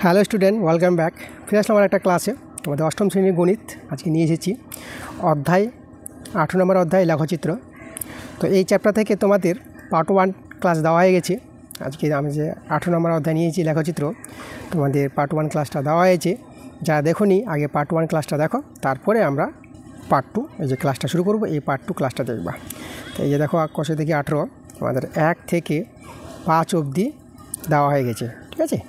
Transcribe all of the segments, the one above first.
Hello student, welcome back. ফিরে আসলাম আমার একটা ক্লাসে। তোমাদের অষ্টম শ্রেণীর গণিত আজকে নিয়ে এসেছি অধ্যায় 8 নম্বর অধ্যায় লেখচিত্র। তো এই চ্যাপ্টার থেকে তোমাদের পার্ট 1 ক্লাস দেওয়া হয়ে গেছে। আজকে আমি যে 8 নম্বর অধ্যায় নিয়েছি লেখচিত্র, তোমাদের পার্ট 1 ক্লাসটা দেওয়া হয়েছে। যারা দেখোনি আগে পার্ট 1 ক্লাসটা দেখো, তারপরে আমরা পার্ট 2 এই যে ক্লাসটা শুরু করব, এই পার্ট 2 ক্লাসটা দেখবা। তো এই যে দেখো কষে থেকে 18 তোমাদের 1 থেকে 5 অবধি দেওয়া হয়ে গেছে, ঠিক আছে।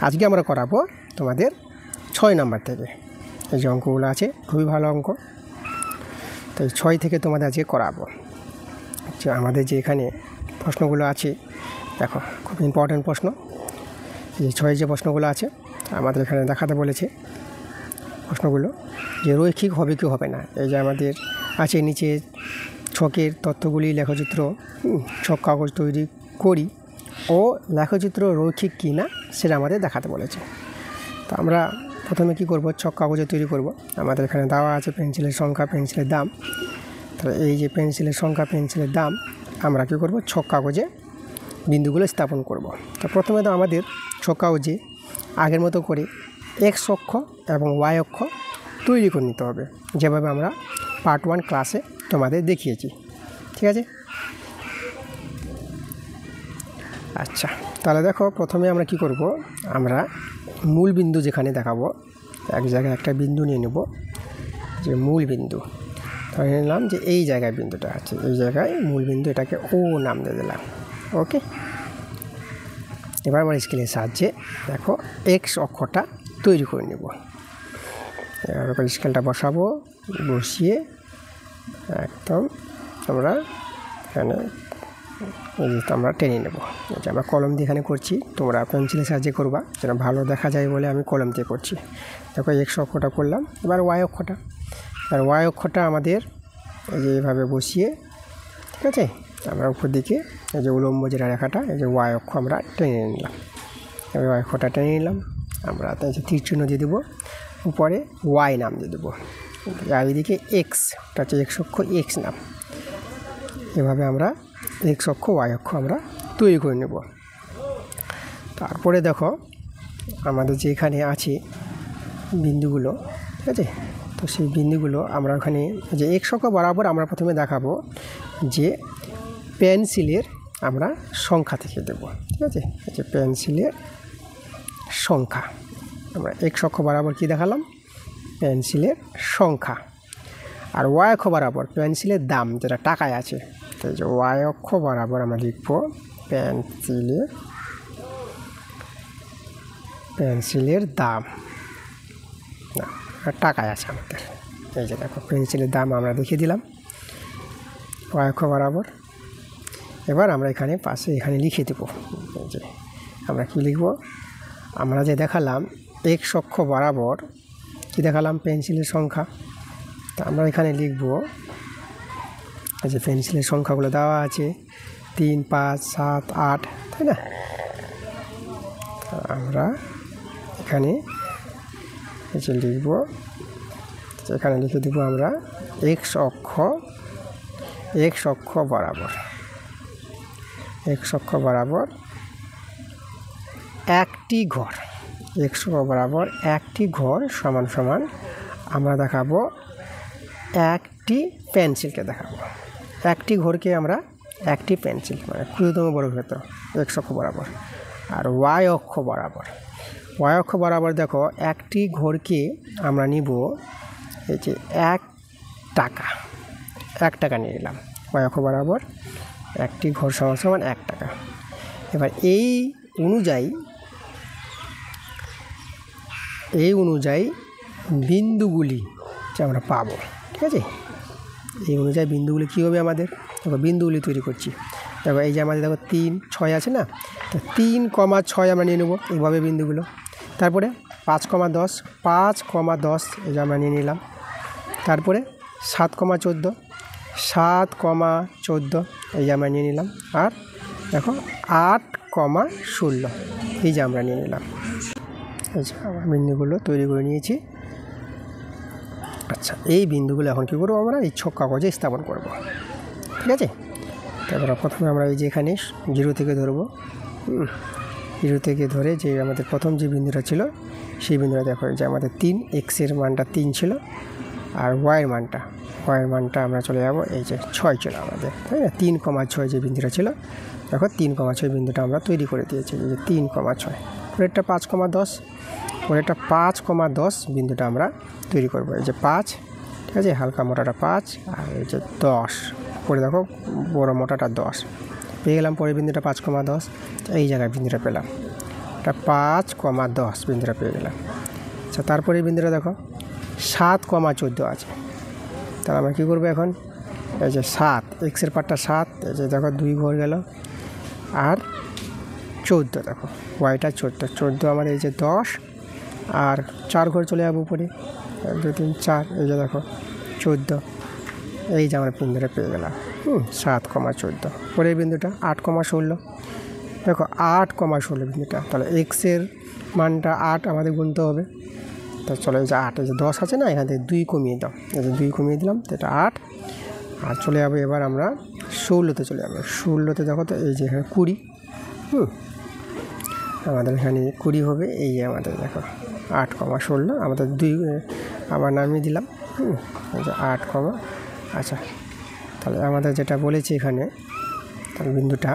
আজকে আমরা করাবো তোমাদের 6 নাম্বার থেকে। এই যে অঙ্কগুলো আছে খুবই ভালো অঙ্ক, তো এই 6 থেকে তোমাদের আজকে করাবো। আচ্ছা, আমাদের যে এখানে প্রশ্নগুলো আছে দেখো, খুব ইম্পর্ট্যান্ট প্রশ্ন। এই 6 যে প্রশ্নগুলো আছে আমাদের এখানে দেখাতে বলেছে প্রশ্নগুলো, যে রৈখিক হবে কি হবে না। এই যে আমাদের আছে নিচে ছকের তথ্যগুলি লেখচিত্র, ছক কাগজ তৈরি করি ও লেখচিত্র রৈখিক কি না সেটা আমাদের দেখাতে বলেছে। তো আমরা প্রথমে কি করব, ছক কাগজে তৈরি করব। আমাদের এখানে দেওয়া আছে পেন্সিলের সংখ্যা, পেন্সিলের দাম। তো এই যে পেন্সিলের সংখ্যা, পেন্সিলের দাম আমরা কী করব, ছক কাগজে বিন্দুগুলো স্থাপন করব। তো প্রথমে তো আমাদের ছক কাগজে আগের মতো করে এক্স অক্ষ এবং ওয়াই অক্ষ তৈরি করে নিতে হবে, যেভাবে আমরা পার্ট 1 ক্লাসে তোমাদের দেখিয়েছি, ঠিক আছে। আচ্ছা, তাহলে দেখো প্রথমে আমরা কি করব, আমরা মূল বিন্দু যেখানে দেখাবো এক জায়গায় একটা বিন্দু নিয়ে নেব, যে মূল বিন্দু। ধরে নিলাম যে এই জায়গায় বিন্দুটা আছে, এই জায়গায় মূল বিন্দু, এটাকে ও নাম দিয়ে দিলাম, ওকে। এবার আমরা স্কেলের সাহায্যে দেখো এক্স অক্ষটা তৈরি করে নেব। এবার স্কেলটা বসাবো, বসিয়ে একদম আমরা এখানে আমরা টেনে নেব। যে আমরা কলম দিয়ে এখানে করছি, তোমরা পেন্সিলের সাহায্যে করবা, যেন ভালো দেখা যায় বলে আমি কলম দিয়ে করছি। দেখো এক্স অক্ষটা করলাম, এবার ওয়াই অক্ষটা। আর ওয়াই অক্ষটা আমাদের এই যে এইভাবে বসিয়ে, ঠিক আছে, আমরা উপর দিকে এই যে উলম্ব যেটা রেখাটা, এই যে ওয়াই অক্ষ আমরা টেনে নিলাম। এবার ওয়াই অক্ষটা টেনে নিলাম, আমরা তাই যে তীর চিহ্ন দিয়ে দেবো, উপরে ওয়াই নাম দিয়ে দেবো, আর এইদিকে এক্স, এটা হচ্ছে এক্স অক্ষ, এক্স নাম। এভাবে আমরা এক্স অক্ষ ওয়াই অক্ষ আমরা তৈরি করে নেব। তারপরে দেখো আমাদের যে এখানে আছে বিন্দুগুলো, ঠিক আছে, তো সেই বিন্দুগুলো আমরা ওখানে যে এক্স অক্ষ বরাবর আমরা প্রথমে দেখাবো যে পেন্সিলের আমরা সংখ্যা থেকে দেব, ঠিক আছে। এই যে পেন্সিলের সংখ্যা আমরা এক্স অক্ষ বরাবর কী দেখালাম, পেন্সিলের সংখ্যা। আর ওয়াই অক্ষ বরাবর পেন্সিলের দাম, যেটা টাকায় আছে। তো এই যে ওয়াই অক্ষ বরাবর আমরা লিখব পেন্সিলের দাম, আর টাকায় আছে আমাদের। এই যে দেখো পেন্সিলের দাম আমরা দেখিয়ে দিলাম ওয়াই অক্ষ বরাবর। এবার আমরা এখানে পাশে এখানে লিখে দেবো, যে আমরা কী লিখব, আমরা যে দেখালাম এক্স অক্ষ বরাবর কী দেখালাম, পেন্সিলের সংখ্যা। তা আমরা এখানে লিখব যে পেন্সিলের সংখ্যাগুলো দেওয়া আছে 3, 5, 7, 8, তাই না। আমরা এখানে যে লিখব, এখানে লিখে দেবো আমরা এক্স অক্ষ বরাবর, এক্স অক্ষ বরাবর একটি ঘর, এক্স অক্ষ বরাবর একটি ঘর সমান সমান আমরা দেখাবো একটি পেন্সিলকে দেখাবো। একটি ঘরকে আমরা একটি পেন্সিল, মানে ক্ষুদ্রতম বর্গক্ষেত্র এক্স অক্ষ বরাবর। আর ওয়াই অক্ষ বরাবর দেখো একটি ঘরকে আমরা নিব এই যে 1 টাকা নিয়ে নিলাম। ওয়াই অক্ষ বরাবর একটি ঘর সমান সমান 1 টাকা। এবার এই অনুযায়ী বিন্দুগুলি যে আমরা পাবো, ঠিক আছে। এই অনুযায়ী বিন্দুগুলি কী হবে আমাদের, দেখো বিন্দুগুলি তৈরি করছি। দেখো এই যে আমাদের দেখো 3, 6 আছে না, তো 3, 6 আমরা নিয়ে নেবো এইভাবে বিন্দুগুলো। তারপরে 5, 10 এই যে আমরা নিয়ে নিলাম। তারপরে 7, 14 এই যে আমরা নিয়ে নিলাম। আর দেখো 8, 16 এই যে আমরা নিয়ে নিলাম। এই যে আমরা বিন্দুগুলো তৈরি করে নিয়েছি। আচ্ছা, এই বিন্দুগুলো এখন কী করবো, আমরা এই ছক কাগজে স্থাপন করব, ঠিক আছে। তারপরে প্রথমে আমরা এই যে এখানে 0 থেকে ধরবো, জিরো থেকে ধরে যে আমাদের প্রথম যে বিন্দুটা ছিল সেই বিন্দুটা দেখো, যে আমাদের 3, এক্সের মানটা 3 ছিল, আর ওয়াইয়ের মানটা আমরা চলে যাব এই যে 6 ছিল আমাদের, তাই না? 3,6 যে বিন্দুটা ছিল, দেখো 3,6 বিন্দুটা আমরা তৈরি করে দিয়েছি, এই যে 3,6। পরেরটা 5,10, পরেরটা 5,10 বিন্দুটা আমরা তৈরি করব, এই যে 5, ঠিক আছে, হালকা মোটাটা 5, আর এই যে 10, পরে দেখো বড় মোটাটা 10 পেয়ে গেলাম। পরের বিন্দুটা 5,10, এই জায়গায় বিন্দুটা পেলাম, এটা 5,10 বিন্দুটা পেয়ে গেলাম। আচ্ছা, তারপরে বিন্দুটা দেখো 7,14 আছে, তাহলে আমরা কী করবো এখন, এই যে 7, এক্সের পার্টটা 7, এই যে দেখো 2 ঘর গেল, আর 14 দেখো ওয়াইটা 14 আমাদের এই যে 10, আর 4 ঘর চলে যাবো উপরে, 1 2 3 4, এই যে দেখো 14, এই যে আমরা বিন্দুটা পেয়ে গেলাম 7,14। পরের বিন্দুটা 8,16, দেখো 8,16 বিন্দুটা, তাহলে এক্সের মানটা 8 আমাদের গুনতে হবে, তো চলে এই যে 8, এই যে 10 আছে না, এখান থেকে 2 কমিয়ে দাও, এই যে 2 কমিয়ে দিলাম, তো এটা 8। আর চলে যাবো এবার আমরা 16তে চলে যাবো। 16তে দেখো তো এই যে এখানে 20, আমাদের এখানে 20 হবে, এই যে আমাদের দেখো 8,16 আমাদের 2 আবার নামিয়ে দিলাম, এই যে 8, আচ্ছা, তাহলে আমাদের যেটা বলেছি এখানে, তাহলে বিন্দুটা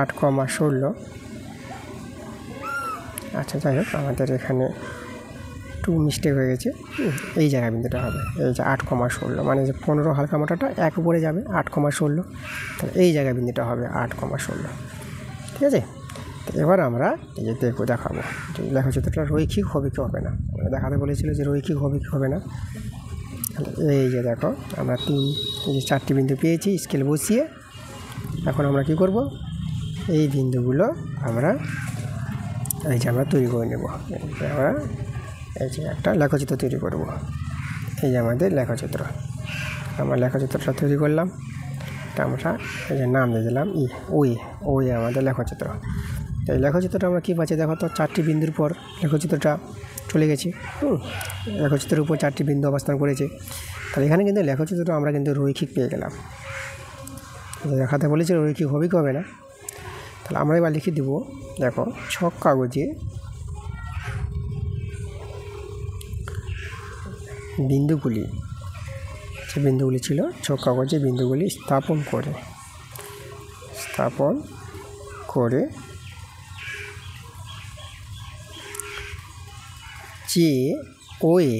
8,16, আচ্ছা যাই হোক, আমাদের এখানে একটু মিস্টেক হয়ে গেছে, এই জায়গায় বিন্দুটা হবে, এই যে 8,16, মানে যে 15 হালকা মোটাটা 1 উপরে যাবে 8,16, তাহলে এই জায়গায় বিন্দুটা হবে 8,16, ঠিক আছে। তো এবার আমরা এই যে দেখাবো যে লেখচিত্রটা রৈখিক হবে কি হবে না, দেখাতে বলেছিল যে রৈখিক হবে কি হবে না। এই যে দেখো আমরা এই যে 4টি বিন্দু পেয়েছি, স্কেল বসিয়ে এখন আমরা কি করব, এই বিন্দুগুলো আমরা এই যে আমরা তৈরি করে নেব, আমরা এই যে একটা লেখচিত্র তৈরি করব, এই যে আমাদের লেখচিত্র, আমরা লেখচিত্রটা তৈরি করলাম, এটা আমরা এই যে নাম দিয়ে দিলাম ওই আমাদের লেখচিত্র। এই লেখচিত্রটা আমরা কী পাচ্ছি দেখো তো, 4টি বিন্দুর পর লেখচিত্রটা চলে গেছি, লেখচিত্রের উপর 4টি বিন্দু অবস্থান করেছে, তাহলে এখানে কিন্তু লেখচিত্রটা আমরা কিন্তু রৈখিক পেয়ে গেলাম। দেখাতে বলেছি রৈখিক হবে কি হবে না, তাহলে আমরা এবার লিখে দেবো, দেখো ছক কাগজে বিন্দুগুলি, যে বিন্দুগুলি ছিল ছক কাগজে বিন্দুগুলি স্থাপন করে যে ওয়ে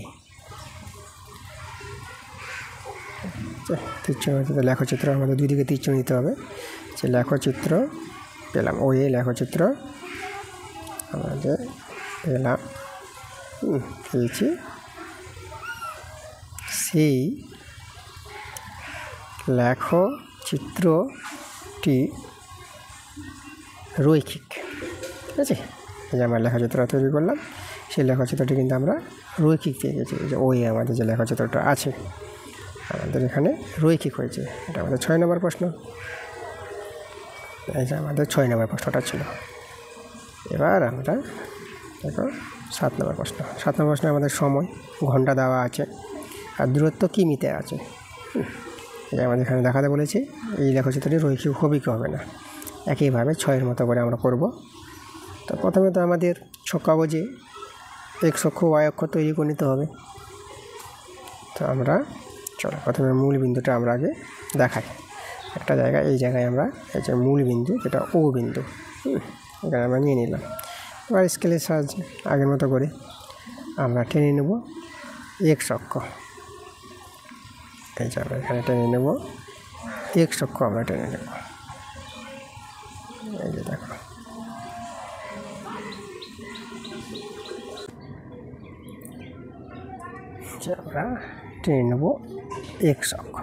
তীরচিহ্ন, লেখচিত্র আমাদের 2 দিকে তীরচিহ্ন দিতে হবে, যে লেখচিত্র পেলাম, লেখচিত্র আমাদের পেলাম, পেয়েছি, সেই লেখচিত্রটি রৈখিক, ঠিক আছে। এই যে আমরা লেখচিত্র তৈরি করলাম, সেই লেখচিত্রটি কিন্তু আমরা রৈখিক পেয়ে গেছি, যে আমাদের যে লেখচিত্রটা আছে আমাদের এখানে রৈখিক হয়েছে। এটা আমাদের 6 নম্বর প্রশ্ন, এই যে আমাদের 6 নম্বর প্রশ্নটা ছিল। এবার আমরা দেখো 7 নম্বর প্রশ্ন। 7 নম্বর প্রশ্নে আমাদের সময় ঘন্টা দেওয়া আছে, আর দূরত্ব কিমিতে আছে। এই আমাদের এখানে দেখাতে বলেছি এই লেখচিত্রটি রৈখিক হবে কি হবে না, একইভাবে 6-এর মতো করে আমরা করব। তো প্রথমে তো আমাদের ছক কাগজে এক্স অক্ষ ওয়াই অক্ষ তৈরি করে নিতে হবে। তো আমরা চলো প্রথমে মূল বিন্দুটা আমরা আগে দেখাই একটা জায়গায়, এই জায়গায় আমরা এই যে মূল বিন্দু, যেটা ও বিন্দু, এখানে আমরা নিয়ে নিলাম। এবার স্কেলের সাহায্যে আগের মতো করে আমরা টেনে নেব এক্স অক্ষ, এই যে আমরা এখানে টেনে নেব এক্স অক্ষ, আমরা টেনে নেব, এই যে দেখো আমরা টেনে নেব এক্স অক্ষ,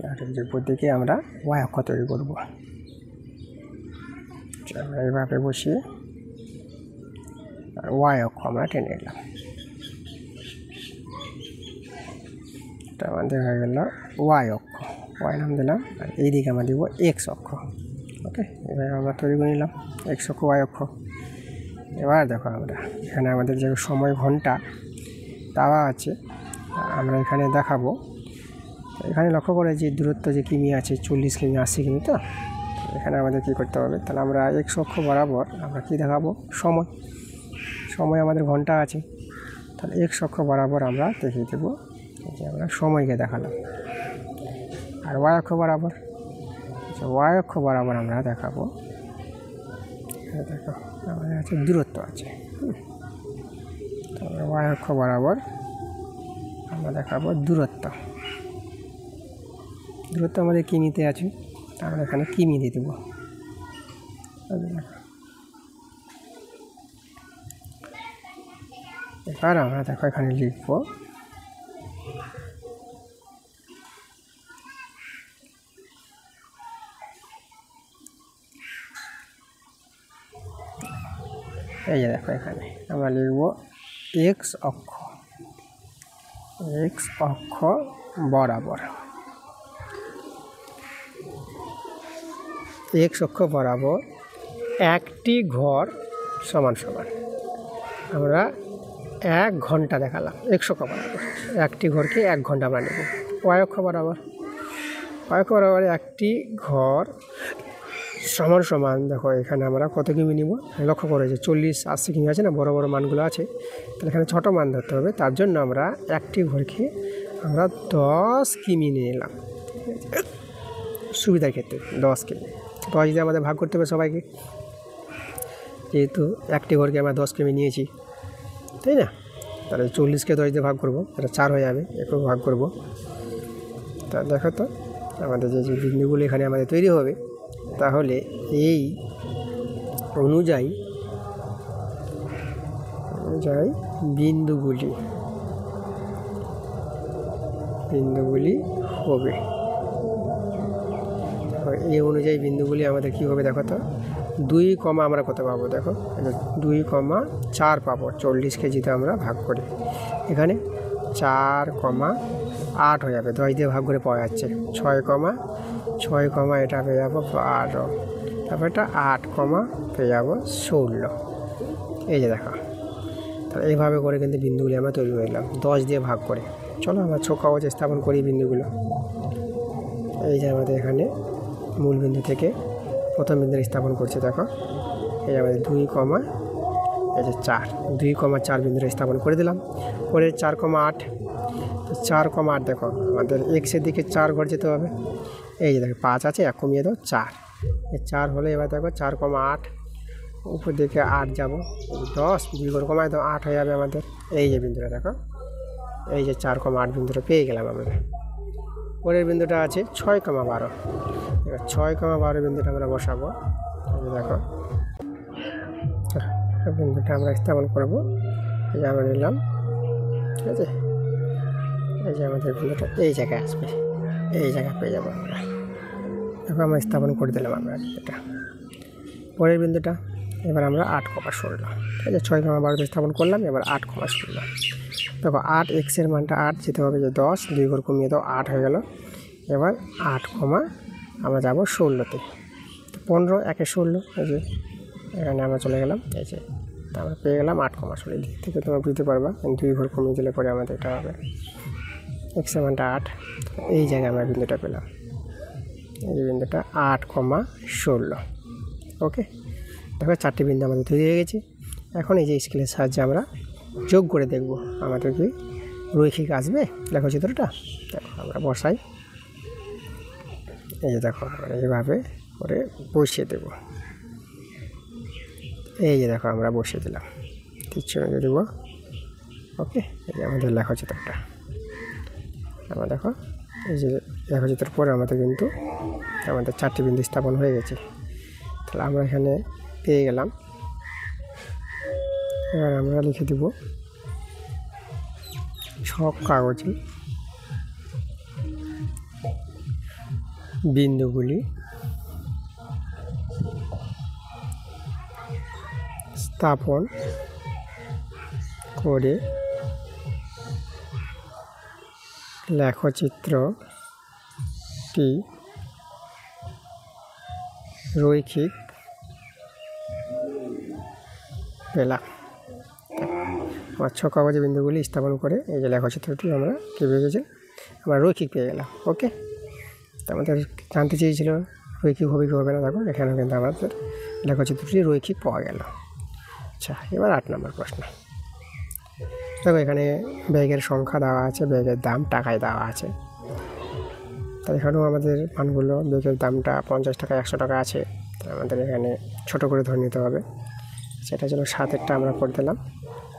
আর এই যে উপর দিকে আমরা ওয়াই অক্ষ তৈরি করব। আমরা এইভাবে বসিয়ে আর ওয়াই অক্ষ আমরা টেনে নিলাম, এটা আমাদের হয়ে গেল ওয়াই অক্ষ, ওয়াই নাম দিলাম, আর এইদিকে আমরা দিব এক্স অক্ষ। ওকে, এবার আমরা তৈরি করে নিলাম এক্স অক্ষ ওয়াই অক্ষ। এবার দেখো আমরা এখানে আমাদের যে সময় ঘন্টা দেওয়া আছে, আমরা এখানে দেখাবো এখানে লক্ষ্য করে যে দূরত্ব যে কিমি আছে 40 কিমি 80 কিমি। তো এখানে আমাদের কী করতে হবে, তাহলে আমরা x অক্ষ বরাবর আমরা কী দেখাবো, সময়। সময় আমাদের ঘন্টা আছে, তাহলে x অক্ষ বরাবর আমরা দেখিয়ে দেবো যে আমরা সময়কে দেখালাম। আর y অক্ষ বরাবর, y অক্ষ বরাবর আমরা দেখাবো, দেখো আমাদের আছে দূরত্ব আছে। তাহলে y অক্ষ বরাবর আমরা দেখাবো দূরত্ব। দূরত্ব আমাদের কিমিতে আছে, তাহলে এখানে কিমি দিয়ে দেবো। এবার আমরা দেখো এখানে লিখবো এই যে দেখো এখানে আমরা লিখবো এক্স অক্ষ, এক্স অক্ষ বরাবর, এক্স অক্ষ বরাবর একটি ঘর সমান সমান আমরা 1 ঘন্টা দেখালাম। এক্স অক্ষ বরাবর একটি ঘরকে 1 ঘন্টা আমরা নেব। ওয়াই অক্ষ বরাবর, ওয়াই অক্ষ বরাবর একটি ঘর সমান সমান, দেখো এখানে আমরা কত কিমি নিব, লক্ষ্য করে যে 40 80 কিমি আছে না, বড় বড় মানগুলো আছে, তাহলে এখানে ছোটো মান ধরতে হবে। তার জন্য আমরা একটি ঘরকে আমরা 10 কিমি নিয়ে নিলাম সুবিধার ক্ষেত্রে। 10 কিমি, 10 দিয়ে আমাদের ভাগ করতে হবে সবাইকে, যেহেতু একটি ঘরকে আমরা 10 কিমি নিয়েছি, তাই না। তাহলে 40কে 10 দিয়ে ভাগ করবো, এটা 4 হয়ে যাবে, একটু ভাগ করব। তা দেখো তো আমাদের যে বিন্দুগুলো এখানে আমাদের তৈরি হবে, তাহলে এই অনুযায়ী বিন্দুগুলি হবে। এই অনুযায়ী বিন্দুগুলি আমাদের কী হবে দেখো তো, 2, আমরা কত পাবো দেখো, 2,4 পাবো। 40কে যদি আমরা ভাগ করি, এখানে 4,8 হয়ে যাবে, 10 দিয়ে ভাগ করে পাওয়া যাচ্ছে। 6, এটা পেয়ে যাবো 12, তারপর এটা 8, পেয়ে যাবো 16। এই যে দেখো, তাহলে এইভাবে করে কিন্তু বিন্দুগুলি আমরা তৈরি করলাম 10 দিয়ে ভাগ করে। চলো আমরা ছক কাগজে স্থাপন করি বিন্দুগুলো। এই যে আমাদের এখানে মূল বিন্দু থেকে প্রথম বিন্দু স্থাপন করছে, দেখো এই যে আমাদের 2, এই যে 4, 2,4 বিন্দুটা স্থাপন করে দিলাম। পরে 4,8, তো 4,8 দেখো আমাদের এক্সের দিকে 4 ঘর যেতে হবে। এই যে দেখো 5 আছে, 1 কমিয়ে দাও 4, এই 4 হলে এবার দেখো 4,8, উপর দিকে 8 যাবো, 10, 2 ঘর কমায় দাও 8 হয়ে যাবে আমাদের। এই যে বিন্দুটা দেখো, এই যে 4,8 বিন্দুটা পেয়ে গেলাম আমরা। পরের বিন্দুটা আছে 6,12, এবার 6,12 বিন্দুটা আমরা বসাবো। এই যে দেখো বিন্দুটা আমরা স্থাপন করবো। এই যে আমরা নিলাম, ঠিক আছে। এই যে আমাদের বিন্দুটা এই জায়গায় আসবে, এই জায়গায় পেয়ে যাবো আমরা। দেখো আমরা স্থাপন করে দিলাম আমরা এটা। পরের বিন্দুটা এবার আমরা 8,16, ঠিক আছে। 6,12 স্থাপন করলাম, এবার 8,16। দেখো 8, এক্সের মানটা 8 যেতে হবে যে 10, 2 ঘর কমিয়ে দাও 8 হয়ে গেল। এবার 8, আমরা যাবো 16তে, 15, 1 16, এই যে এখানে আমরা চলে গেলাম। এই যে আমরা পেয়ে গেলাম 8,16। দিক থেকে তোমরা বুঝতে পারবা, 2 ঘর কমিয়ে দিলে পরে আমাদের এটা হবে এক্সের মানটা 8। এই জায়গায় আমরা বিন্দুটা পেলাম, এই যে বিন্দুটা 8,16। ওকে, দেখো 4টি বিন্দু আমাদের তৈরি হয়ে গেছে। এখন এই যে স্কেলের সাহায্যে আমরা যোগ করে দেখব আমাদের কি রৈখিক আসবে লেখচিত্রটা। দেখো আমরা বসাই, এই যে দেখো আমরা এইভাবে করে বসিয়ে দেব। এই যে দেখো আমরা বসিয়ে দিলাম, কিচ্ছু না দেবো। ওকে, এই যে আমাদের লেখচিত্রটা। আমরা দেখো এই যে লেখচিত্রের পরে আমাদের কিন্তু আমাদের 4টি বিন্দু স্থাপন হয়ে গেছে। তাহলে আমরা এখানে পেয়ে গেলাম। এবার আমরা লিখে দেব ছক কাগজে বিন্দুগুলি স্থাপন করে লেখচিত্রটি রৈখিক পেলাম। আমার ছক কাগজে বিন্দুগুলি স্থাপন করে এই যে লেখচিত্রটি আমরা কী পেয়ে গেছি, আমরা রৈখিক পেয়ে গেলাম। ওকে, তো আমাদের জানতে চেয়েছিল রৈখিক হবে কি হবে না। দেখো এখানেও কিন্তু আমাদের লেখচিত্রটি রৈখিক পাওয়া গেল। আচ্ছা, এবার 8 নম্বর প্রশ্ন। দেখো এখানে ব্যাগের সংখ্যা দেওয়া আছে, ব্যাগের দাম টাকায় দেওয়া আছে। তো এখানেও আমাদের মানগুলো, ব্যাগের দামটা 50 টাকা 100 টাকা আছে, তো আমাদের এখানে ছোট করে ধরে নিতে হবে। সেটা জন্য 7-এরটা আমরা করে দিলাম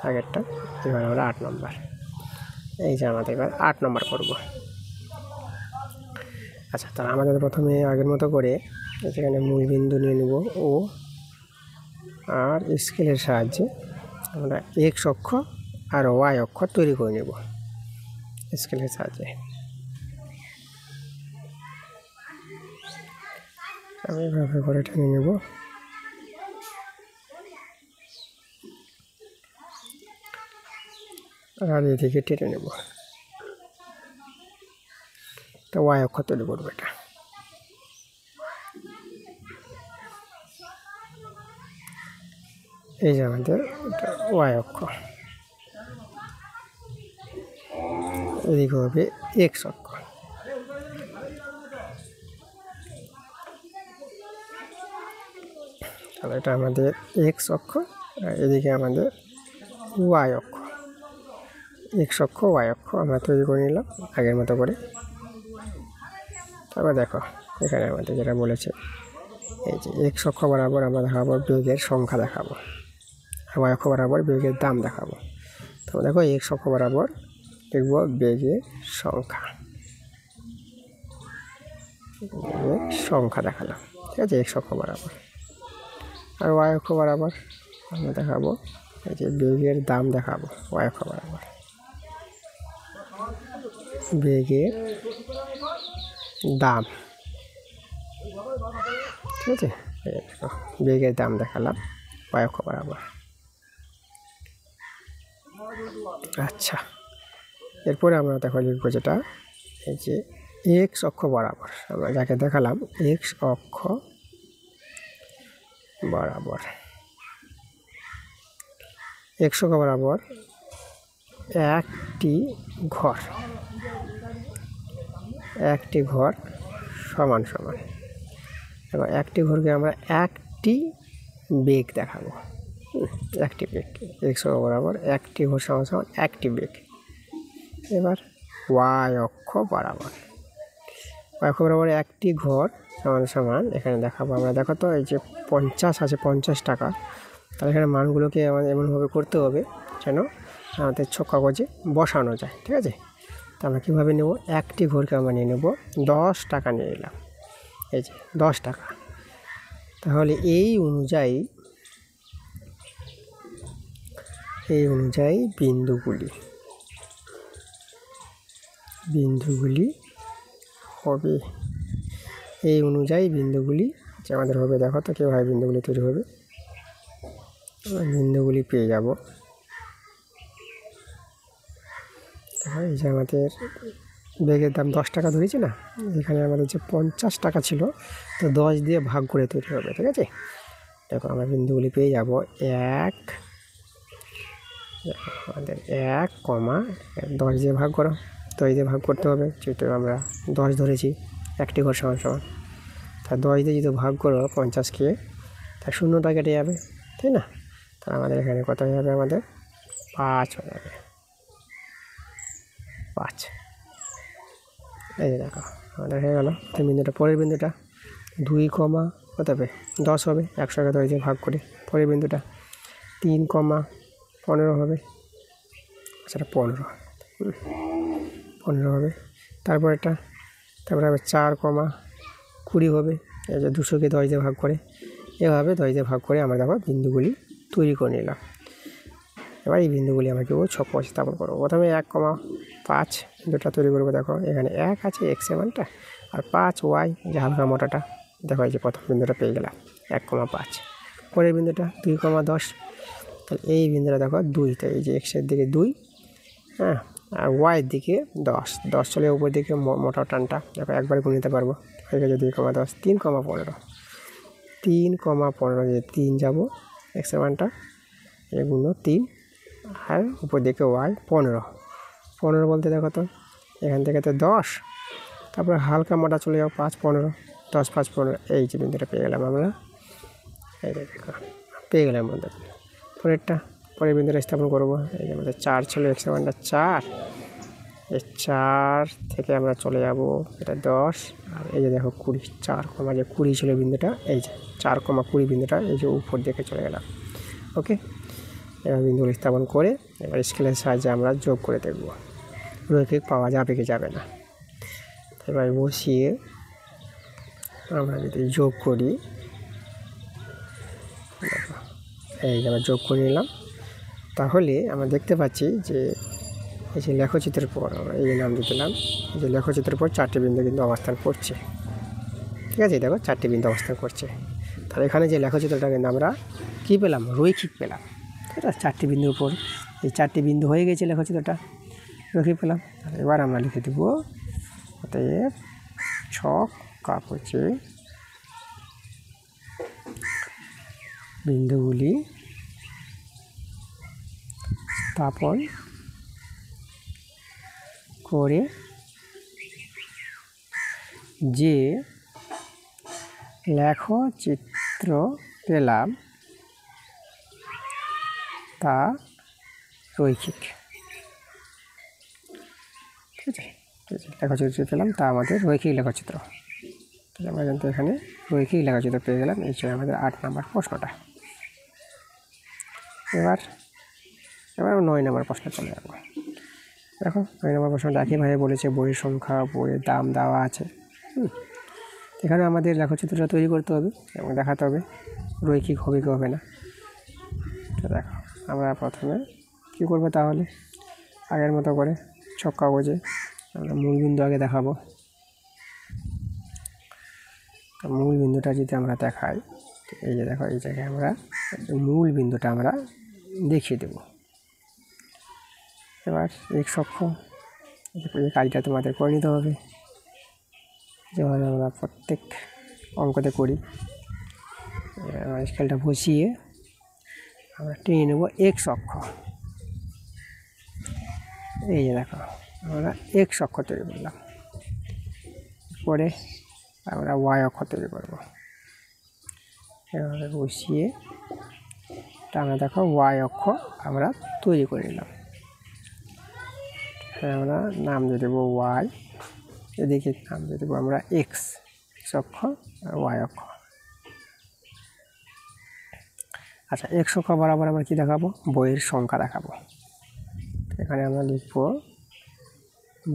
আগেরটা। এবার আমরা 8 নম্বর, এই যে আমাদের এবার 8 নম্বর করব। আচ্ছা, তাহলে আমাদের প্রথমে আগের মতো করে এখানে মূলবিন্দু নিয়ে নেব ও, আর স্কেলের সাহায্যে আমরা এক্স অক্ষ আর ওয়াই অক্ষ তৈরি করে নেব স্কেলের সাহায্যে। আমি এভাবে করে টেনে নেব। আর এদিকে টেনে নেব, তো ওয়াই অক্ষ তৈরি করবো এটা। এই যে আমাদের এটা ওয়াই অক্ষ, এদিকে হবে এক্স অক্ষ। তাহলে এটা আমাদের এক্স অক্ষ, আর এদিকে আমাদের ওয়াই অক্ষ। এক্স অক্ষ ওয়াই অক্ষ আমরা তৈরি করে নিলাম আগের মতো করে। তারপর দেখো এখানে আমাদের যেটা বলেছে, এই যে এক্স অক্ষ বরাবর আমরা দেখাবো বেগের সংখ্যা দেখাবো, আর ওয়াই অক্ষ বরাবর বেগের দাম দেখাবো। তো দেখো এক্স অক্ষ বরাবর দেখব বেগের সংখ্যা, দেখালাম, ঠিক আছে, এক্স অক্ষ বরাবর। আর ওয়াই অক্ষ বরাবর আমরা দেখাবো এই যে বেগের দাম দেখাবো, ওয়াই অক্ষ বরাবর বেগের দাম, ঠিক আছে, বেগের দাম দেখালাম ওয়াই অক্ষ বরাবর। আচ্ছা, এরপরে আমরা দেখো লিখবো যেটা এই যে এক্স অক্ষ বরাবর, আমরা যাকে দেখালাম এক্স অক্ষ বরাবর, এক্স অক্ষ বরাবর একটি ঘর সমান সমান। এবার একটি ঘরকে আমরা একটি বেগ দেখাবো, একটি বেগ, এক্স অক্ষ বরাবর একটি ঘর সমান সমান একটি বেগ। এবার ওয়াই অক্ষ বরাবর একটি ঘর সমান সমান এখানে দেখাবো আমরা। দেখো তো এই যে 50 আছে, 50 টাকা, তাহলে এখানে মানগুলোকে আমাদের এমনভাবে করতে হবে যেন আমাদের ছক কাগজে বসানো যায়, ঠিক আছে। তো আমরা কীভাবে নেব, একটি ঘরকে আমরা নিয়ে নেব 10 টাকা নিয়ে নিলাম, এই যে 10 টাকা। তাহলে এই অনুযায়ী বিন্দুগুলি হবে, এই অনুযায়ী বিন্দুগুলি যে আমাদের হবে। দেখো তো কীভাবে বিন্দুগুলি তৈরি হবে, বিন্দুগুলি পেয়ে যাব। এই যে আমাদের বেগের দাম 10 টাকা ধরেছি না, এখানে আমাদের যে 50 টাকা ছিল, তো 10 দিয়ে ভাগ করে তৈরি হবে, ঠিক আছে। দেখো আমরা বিন্দুগুলি পেয়ে যাব 1, আমাদের 1, 10 দিয়ে ভাগ করো, 10 দিয়ে ভাগ করতে হবে, যেহেতু আমরা 10 ধরেছি, একটি ঘর সমান সমান। তা 10 দিয়ে যদি ভাগ করো 50-কে, তা 0টা কেটে যাবে, তাই না। তা আমাদের এখানে কত হয়ে যাবে, আমাদের 5 হয়ে যাবে, 5। এই যে দেখো আমাদের হয়ে গেল। তো বিন্দুটা, পরের বিন্দুটা 2, কত হবে 10 হবে, 100কে 10 দিয়ে ভাগ করে। পরের বিন্দুটা 3, 15 হবে, সেটা 15 হবে। তারপর আবার 4, 20 হবে। এই যে 200কে 10 দিয়ে ভাগ করে, এভাবে 10 দিয়ে ভাগ করে আমরা দেখো বিন্দুগুলি তৈরি করে নিলাম। এবার এই বিন্দুগুলি আমরা কেউ ছক স্থাপন করবো। প্রথমে 1, 5 বিন্দুটা তৈরি করবো। দেখো এখানে 1 আছে, এক্স মানটা, আর 5 ওয়াই, যে হালকা মোটাটা। দেখো এই যে প্রথম বিন্দুটা পেয়ে গেলাম 1, 5। পরের বিন্দুটা 2, 10। তাহলে এই বিন্দুটা দেখো 2, তাই এই যে এক্সের দিকে 2, হ্যাঁ, আর ওয়াইয়ের দিকে 10 চলে উপর দিকে মোটা টানটা। দেখো একবার গুণ নিতে পারবো, হয়ে গেছে 2, 10। 3, 15, 3, 15 দিয়ে 3 যাবো, এক্সের মানটা এগুলো 3, আর উপর দিকে ওয়াই 15 বলতে দেখো তো এখান থেকে তো 10, তারপরে হালকা মোটা চলে যাও 5 15, 10 5 15, এই যে বিন্দুটা পেয়ে গেলাম আমরা। এই দেখো পেয়ে গেলাম আমাদের পরের বিন্দুটা স্থাপন করবো। এই যে আমাদের 4 ছিল, x মানটা 4, এই 4 থেকে আমরা চলে যাব এটা 10, আর এই যে দেখো 20, 4 যে 20 ছিল বিন্দুটা, এই যে 4, 20 বিন্দুটা এই যে উপর দিকে চলে গেলাম। ওকে, এবার বিন্দুগুলো স্থাপন করে এবার স্কেলের সাহায্যে আমরা যোগ করে দেখব রৈখিক পাওয়া যাবে কি যাবে না। এবার বসিয়ে আমরা যদি যোগ করি, এই যে আমরা যোগ করে নিলাম, তাহলে আমরা দেখতে পাচ্ছি যে এই যে লেখচিত্রের পর আমরা এই নাম দিয়ে দিলাম, এই যে লেখচিত্রের পর 4টি বিন্দু কিন্তু অবস্থান করছে। ঠিক আছে, দেখো 4টি বিন্দু অবস্থান করছে। তাহলে এখানে যে লেখচিত্রটা কিন্তু আমরা কী পেলাম, রৈখিক পেলাম। এটা 4টি বিন্দুর উপর এই 4টি বিন্দু হয়ে গেছে, লেখচিত্রটা রৈখিক পেলাম। এবার আমরা লিখে দেব অতএব ছক কাগজে বিন্দুগুলি স্থাপন করে যে লেখচিত্র পেলাম তা রৈখিক। ঠিক আছে, লেখচিত্র পেলাম তা আমাদের রৈখিক লেখচিত্র। তাহলে আমরা কিন্তু এখানে রৈখিক লেখচিত্র পেয়ে গেলাম। এই ছিল আমাদের 8 নম্বর প্রশ্নটা। এবার 9 নম্বর প্রশ্ন চলে যাবো। দেখো 9 নম্বর প্রশ্নটা একইভাবে বলেছে, বইয়ের সংখ্যা, বইয়ের দাম দেওয়া আছে। এখানে আমাদের লেখচিত্রটা তৈরি করতে হবে এবং দেখাতে হবে রৈখিক হবে কি হবে না। তো দেখো আমরা প্রথমে কী করবো, তাহলে আগের মতো করে ছক কাগজে আমরা মূল বিন্দু আগে দেখাবো। মূল বিন্দুটা যদি আমরা দেখাই, এই যে দেখো এই জায়গায় আমরা মূল বিন্দুটা আমরা দেখিয়ে দেব। এবার x অক্ষ, এই কাজটা তোমাদের করে নিতে হবে যেভাবে আমরা প্রত্যেক অঙ্কতে করি। স্কেলটা বসিয়ে আমরা টেনে নেব x অক্ষ। এই যে দেখো আমরা x অক্ষ তৈরি করলাম, পরে আমরা y অক্ষ তৈরি করব। এভাবে বসিয়ে আমরা দেখো y অক্ষ আমরা তৈরি করে নিলাম। আমরা নাম দিয়ে দেবো y, এদিকে নাম দিয়ে দেবো আমরা x অক্ষ আর y অক্ষ। আচ্ছা, x অক্ষ বরাবর আমরা কী দেখাবো, বইয়ের সংখ্যা দেখাবো। এখানে আমরা লিখব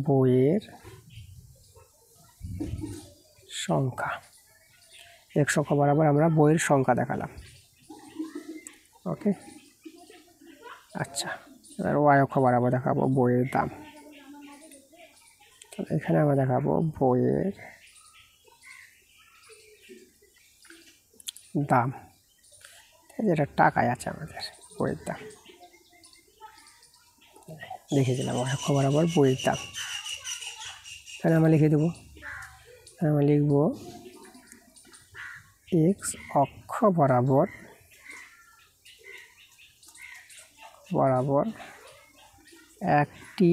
বইয়ের সংখ্যা। x অক্ষ বরাবর আমরা বইয়ের সংখ্যা দেখালাম। ওকে, আচ্ছা, এবার y অক্ষ বরাবর দেখাবো বইয়ের দাম। তাহলে এখানে আমরা দেখাবো বইয়ের দাম, যেটা টাকায় আছে আমাদের বইয়ের দাম লিখেছিলাম। y অক্ষ বরাবর বইয়ের দাম, তাহলে আমরা লিখে দেবো, আমরা লিখব x অক্ষ বরাবর একটি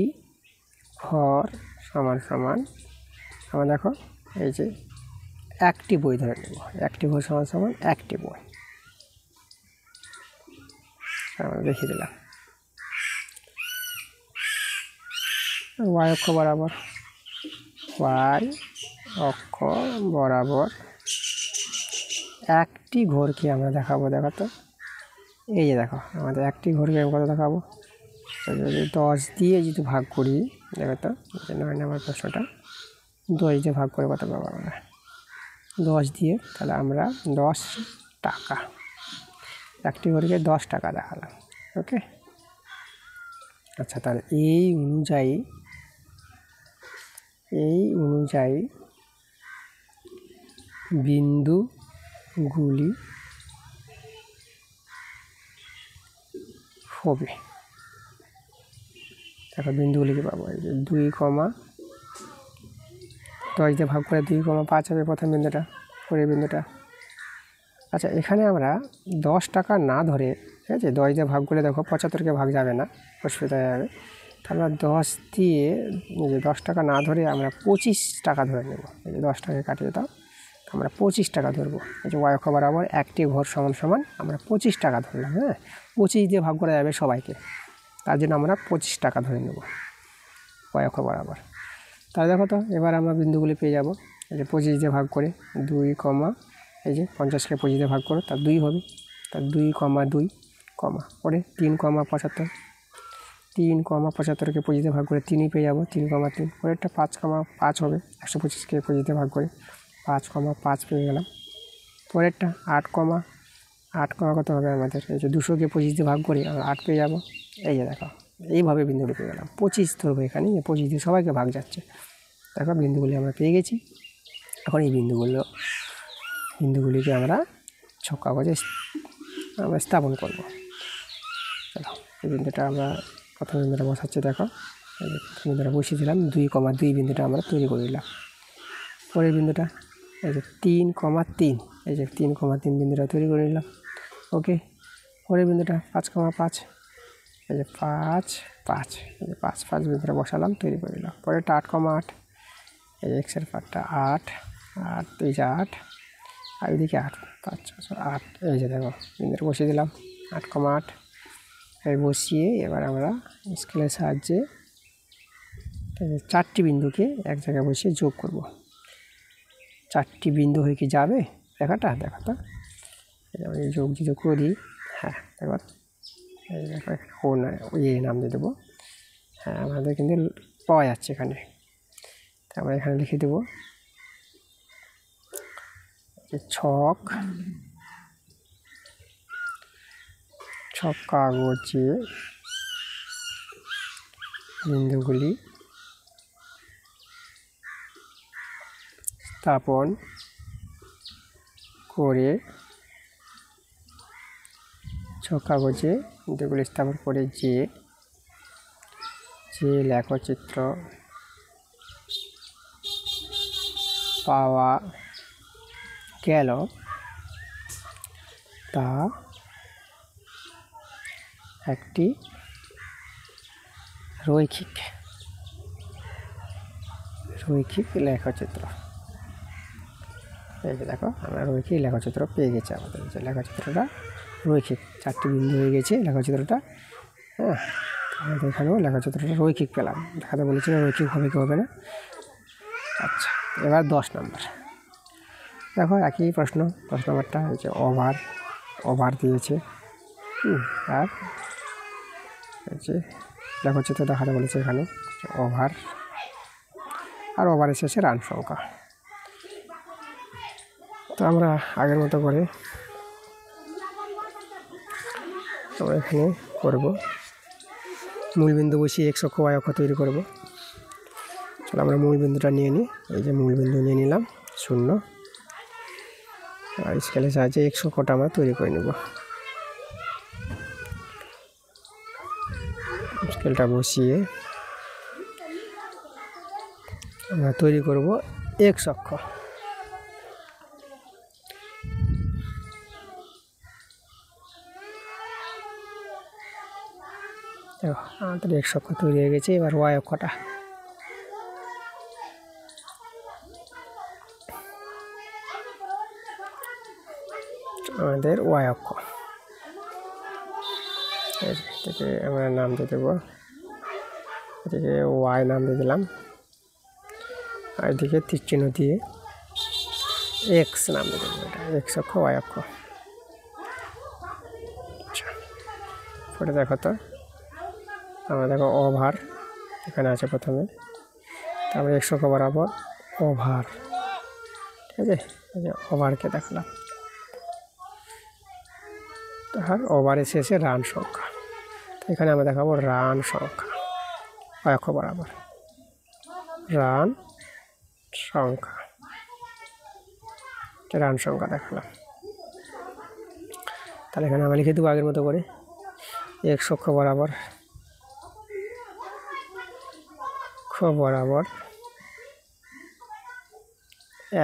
ঘর সমান সমান, আমরা দেখো এই যে একটি বই ধরে নেব, একটি ঘর সমান সমান একটি বই আমরা দেখিয়ে দিলাম। y অক্ষ বরাবর একটি ঘরকে আমরা দেখাবো, দেখো তো এই যে দেখো আমাদের একটি ঘরকে কত দেখাবো, যদি 10 দিয়ে যদি ভাগ করি, দেখো তো 9 নম্বর প্রশ্নটা 10 দিয়ে ভাগ করে কত পাবো আমরা, 10 দিয়ে, তাহলে আমরা 10 টাকা, একটি ঘরকে 10 টাকা দেখালাম। ওকে, আচ্ছা, তাহলে এই অনুযায়ী বিন্দুগুলি হবে, দেখো বিন্দুগুলিকে পাবো এই যে 2, 10 দিয়ে ভাগ করে 2,5 হবে প্রথম বিন্দুটা, পরের বিন্দুটা। আচ্ছা, এখানে আমরা 10 টাকা না ধরে, ঠিক আছে, 10 দিয়ে ভাগ করে দেখো 75কে ভাগ যাবে না, অসুবিধা যাবে, আমরা 10 দিয়ে 10 টাকা না ধরে আমরা 25 টাকা ধরে নেব। এই যে 10 টাকা কাটিয়ে দাও, আমরা 25 টাকা ধরবো। এই যে ওয়াই অক্ষ বরাবর একটি ঘর সমান সমান আমরা 25 টাকা ধরলাম। হ্যাঁ, 25 দিয়ে ভাগ করা যাবে সবাইকে, তার জন্য আমরা 25 টাকা ধরে নেব ওয়াই অক্ষ বরাবর। তাহলে দেখো তো এবার আমরা বিন্দুগুলি পেয়ে যাব। এই যে 25 দিয়ে ভাগ করে 2, এই যে 50কে 25 দিয়ে ভাগ করে তার 2 হবে, তার 2,2 পরে 3,75, 3,75কে 25 দিয়ে ভাগ করে 3ই পেয়ে যাবো, 3,3 পরেরটা 5,5 হবে, 125কে 25 দিয়ে ভাগ করে 5,5 পেয়ে গেলাম। পরেরটা 8, কত হবে আমাদের, এই যে 200কে 25 দিয়ে ভাগ করে আমরা 8 পেয়ে যাবো। এই যে দেখো এইভাবে বিন্দুটি পেয়ে গেলাম। 25 ধরবো এখানে, 25 দিয়ে সবাইকে ভাগ যাচ্ছে। দেখো বিন্দুগুলি আমরা পেয়ে গেছি। এখন এই বিন্দুগুলিকে আমরা ছক কাগজে আমরা স্থাপন করব। চলো এই বিন্দুটা আমরা প্রথম বিন্দুটা বসাচ্ছি। দেখো এই যে প্রথম বিন্দুটা বসিয়ে দিলাম, 2,2 বিন্দুটা আমরা তৈরি করে দিলাম। পরের বিন্দুটা এই যে 3,3, এই যে 3,3 বিন্দুটা তৈরি করে নিলাম। ওকে, পরের বিন্দুটা 5,5, এই যে 5,5, এই যে 5,5 বিন্দুটা বসালাম, তৈরি করে দিলাম। পরেরটা 8,8, এই যে এক্সের পার্টটা 8, এই যে 8, আর এদিকে 8, 5, 6, 8, এই যে দেখো বিন্দুটা বসিয়ে দিলাম 8,8। এই বসিয়ে এবার আমরা স্কেলের সাহায্যে 4টি বিন্দুকে এক জায়গায় বসিয়ে যোগ করব। 4টি বিন্দু হয়ে কি যাবে দেখো তো, এই যোগ যদি করি, হ্যাঁ দেখো এই দেখো এখানে নাম দিয়ে দেবো। হ্যাঁ, আমাদের কিন্তু পাওয়া যাচ্ছে এখানে, আমরা এখানে লিখে দেবো ছক কাগজে বিন্দুগুলি স্থাপন করে, ছক কাগজে বিন্দুগুলি স্থাপন করে যে লেখচিত্র পাওয়া গেল তা একটি রৈখিক লেখচিত্র। এই যে দেখো আমরা রৈখিক লেখচিত্র পেয়ে গেছি। আমাদের যে লেখচিত্রটা রৈখিক, 4টি বিন্দু হয়ে গেছে লেখচিত্রটা। হ্যাঁ, আমাদের এখানেও লেখচিত্রটা রৈখিক পেলাম। দেখাতে বলেছিল রৈখিক হবে কি হবে না। আচ্ছা, এবার 10 নম্বর দেখো একই প্রশ্ন নম্বরটা এই যে ওভার দিয়েছে। আর এই যে লেখচিত্র দেখাতে বলেছে এখানে ওভার, আর ওভারের শেষে রান সংখ্যা। তো আমরা আগের মতো করে আমরা এখানে করব, মূলবিন্দু বসিয়ে x অক্ষ y অক্ষ তৈরি করব। চলো আমরা মূল বিন্দুটা নিয়ে নিই। এই যে মূল বিন্দু নিয়ে নিলাম 0, আর স্কেলের সাহায্যে x অক্ষটা আমরা তৈরি করে নেব। স্কেলটা বসিয়ে আমরা তৈরি করব x অক্ষ। দেখো আমাদের x অক্ষ তৈরি হয়ে গেছে। এবার y অক্ষটা, আমাদের y অক্ষ, এদিকে আমরা নাম দিয়ে দেবো, এদিকে y নাম দিয়ে দিলাম, আর এদিকে তীর চিহ্ন দিয়ে x নাম দিয়ে দেবো। এটা x অক্ষ y অক্ষ। আচ্ছা, পরে দেখো তো আমরা দেখো ওভার এখানে আছে প্রথমে, তারপরে x অক্ষ বরাবর ওভার। ঠিক আছে, এই যে ওভারকে দেখলাম, আর ওভারের শেষে রান সংখ্যা। এখানে আমরা দেখাবো রান সংখ্যা, y অক্ষ বরাবর রান সংখ্যা দেখালাম। তাহলে এখানে আমরা লিখে দেবো আগের মতো করে x অক্ষ বরাবর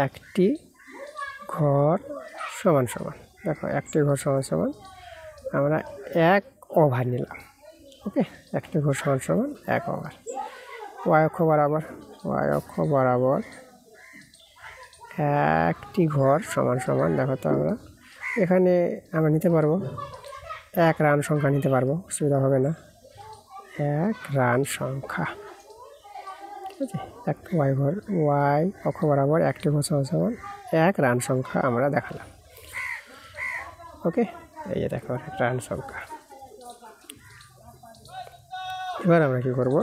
একটি ঘর সমান সমান। দেখো একটি ঘর সমান সমান আমরা 1 ওভার নিলাম। ওকে, একটি ঘর সমান সমান 1 ওভার। ওয়াই অক্ষ বরাবর একটি ঘর সমান সমান, দেখো তো এখানে আমরা নিতে পারবো 1 রান সংখ্যা নিতে পারবো, অসুবিধা হবে না। 1 রান সংখ্যা, ঠিক আছে। ওয়াই অক্ষ বরাবর একটি ঘর সমান সমান 1 রান সংখ্যা আমরা দেখালাম। ওকে, এই যে দেখো রান সংখ্যা। এবার আমরা কী করব,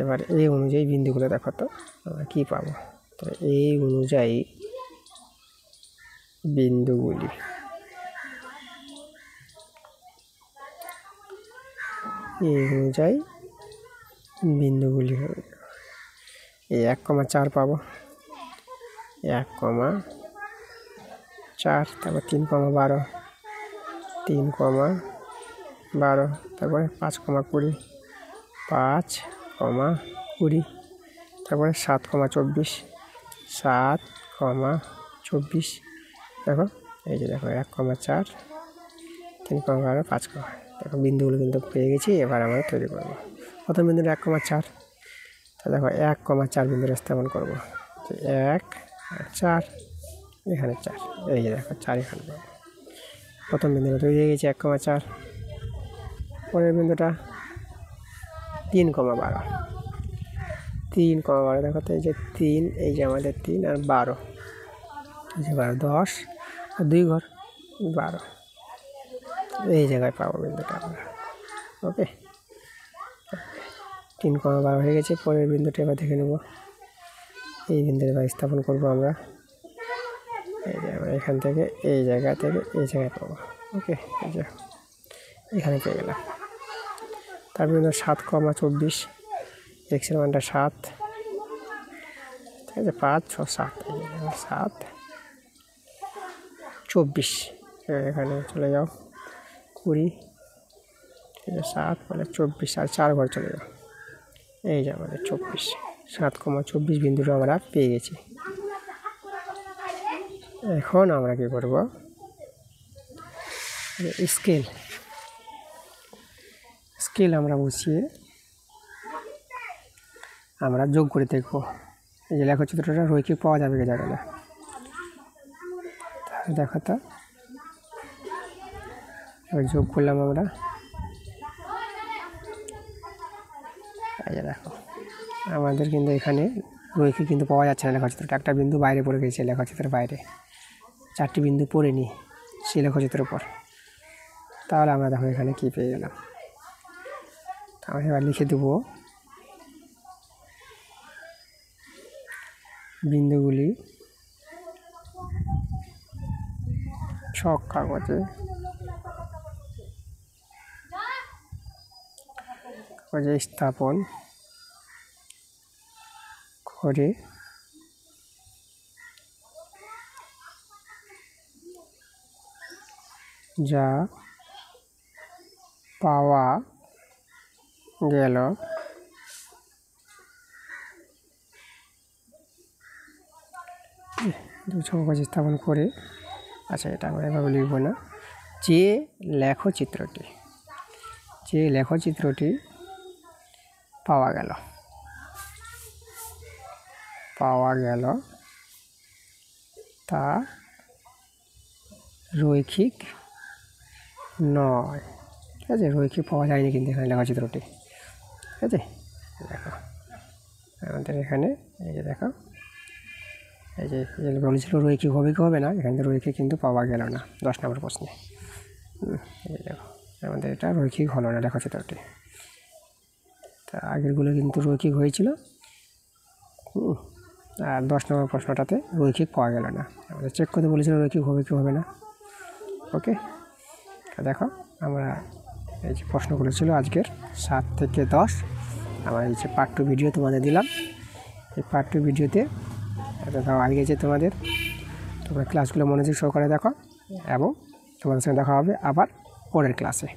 এবার এই অনুযায়ী বিন্দুগুলো দেখো তো আমরা কী পাবো। তো এই অনুযায়ী বিন্দুগুলি হবে এই 1,4 পাবো, 1,4, তারপর 3,12, 3,12, তারপরে 5,20, 5,20, তারপরে 7,24, 7,24। দেখো এই যে দেখো 1,4, 3,12, 5, দেখো বিন্দুগুলো কিন্তু পেয়ে গেছি। এবার আমরা তৈরি করবো প্রথম বিন্দুটা 1,4, তা দেখো 1,4 বিন্দুর স্থাপন করবো। 1 আর 4, এখানে 4, এই যে দেখো 4 এখানে পাবো। প্রথম বিন্দুটা তৈরি হয়ে গেছে 1,4। পরের বিন্দুটা 3,12, 3,12, দেখো তো এই যে 3, এই যে আমাদের 3 আর 12, এই যে 12, 10 আর 2 ঘর 12, এই জায়গায় পাবো বিন্দুটা আমরা। ওকে, 3,12 হয়ে গেছে। পরের বিন্দুটা এবার দেখে নেব, এই বিন্দুটা এবার স্থাপন করবো আমরা। এই যে আমরা এখান থেকে এই জায়গা থেকে এই জায়গায় পাবো। ওকে, এই যে এখানে পেয়ে গেলাম। তার বিন্দু 7,24, এক্সের মানটা 7, ঠিক আছে। 5, 6, 7, 7, 24, এখানে চলে যাও 20, ঠিক আছে। 7 বলে 24 আর 4 ঘর চলে যাও, এই যে আমাদের 24, 7,24 বিন্দুটা আমরা পেয়ে গেছি। এখন আমরা কী করব, স্কেল আমরা বসিয়ে আমরা যোগ করে দেখব এই যে লেখচিত্রটা রৈখিক পাওয়া যাবে কি যাবে না। তাহলে দেখো তো এবার যোগ করলাম আমরা, এই যে দেখো আমাদের কিন্তু এখানে রৈখিক কিন্তু পাওয়া যাচ্ছে না লেখচিত্রটা। একটা বিন্দু বাইরে পড়ে গেছে লেখচিত্রের বাইরে, 4টি বিন্দু পড়ে নি সেই লেখচিত্রের উপর। তাহলে আমরা দেখো এখানে কী পেয়ে গেলাম। আমরা এবার লিখে দেবো বিন্দুগুলি ছক কাগজে স্থাপন করে যা পাওয়া গেল ছক কাগজে স্থাপন করে, আচ্ছা এটা আমরা এভাবে লিখব না, যে লেখচিত্রটি পাওয়া গেল তা রৈখিক নয়, ঠিক আছে। রৈখিক পাওয়া যায়নি কিন্তু এখানে লেখচিত্রটি, ঠিক আছে। দেখো আমাদের এখানে এই যে দেখো এই যে বলেছিল রৈখিক হবে কি হবে না, এখানে রৈখিক কিন্তু পাওয়া গেল না 10 নম্বর প্রশ্নে। এই দেখো আমাদের এটা রৈখিক হলো না লেখচিত্রটি। তা আগেরগুলো কিন্তু রৈখিক হয়েছিল, আর 10 নম্বর প্রশ্নটাতে রৈখিক পাওয়া গেল না। আমাদের চেক করতে বলেছিল রৈখিক হবে কি হবে না। ওকে, দেখো আমরা এই যে প্রশ্নগুলো ছিল আজকের 7 থেকে 10, আমার এই যে পার্ট 2 ভিডিও তোমাদের দিলাম। এই পার্ট 2 ভিডিওতে দেওয়া হয়ে গেছে তোমাদের, তোমরা ক্লাসগুলো মনোযোগ সহকারে দেখো এবং তোমাদের সঙ্গে দেখা হবে আবার পরের ক্লাসে।